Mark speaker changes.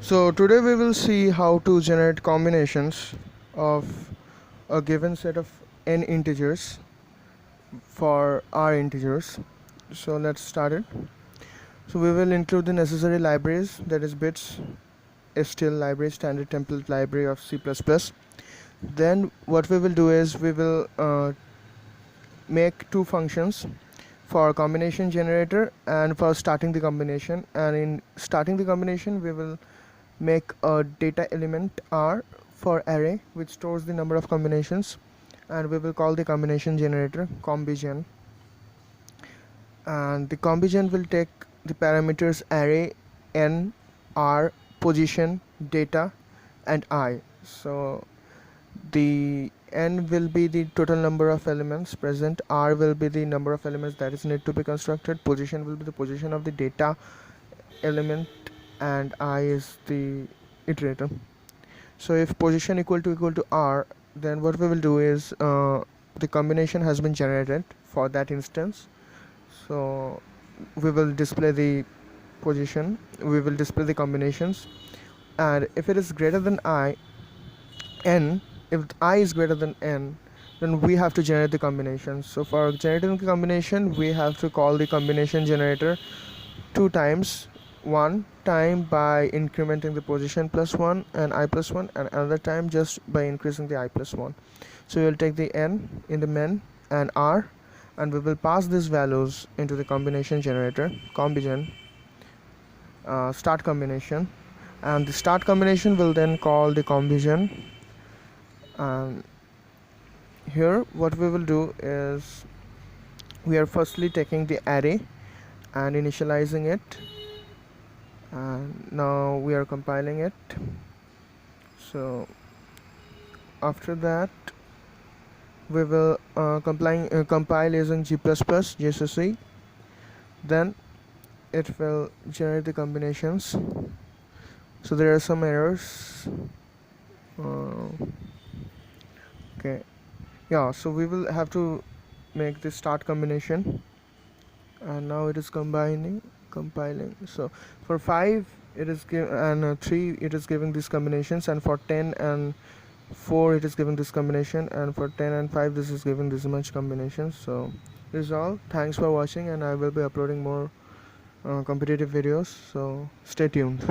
Speaker 1: So today we will see how to generate combinations of a given set of n integers for r integers. So let's start it. So we will include the necessary libraries, that is bits, stl library, standard template library of C++. Then what we will do is we will make two functions for combination generator and for starting the combination, and in starting the combination we will make a data element r for array which stores the number of combinations, and we will call the combination generator combigen, and the combigen will take the parameters array, n, r, position, data and I. So the n will be the total number of elements present, r will be the number of elements that is need to be constructed, position will be the position of the data element, and I is the iterator. So if position equal to r, then what we will do is the combination has been generated for that instance. So we will display the position, we will display the combinations, and if it is greater than n, if I is greater than n, then we have to generate the combination. So for generating the combination, we have to call the combination generator two times. One time by incrementing the position plus 1 and I plus 1, and another time just by increasing the I plus 1. So we will take the n in the men and r, and we will pass these values into the combination generator combigen start combination, and the start combination will then call the combigen. And here what we will do is we are firstly taking the array and initializing it, and now we are compiling it. So after that we will compile using G++ GCC, then it will generate the combinations. So there are some errors. Okay, yeah, so we will have to make the start combination, and now it is compiling. So for 5 it is and 3 it is giving these combinations, and for 10 and 4 it is giving this combination, and for 10 and 5 this is giving this much combination. So this is all. Thanks for watching, and I will be uploading more competitive videos, so stay tuned.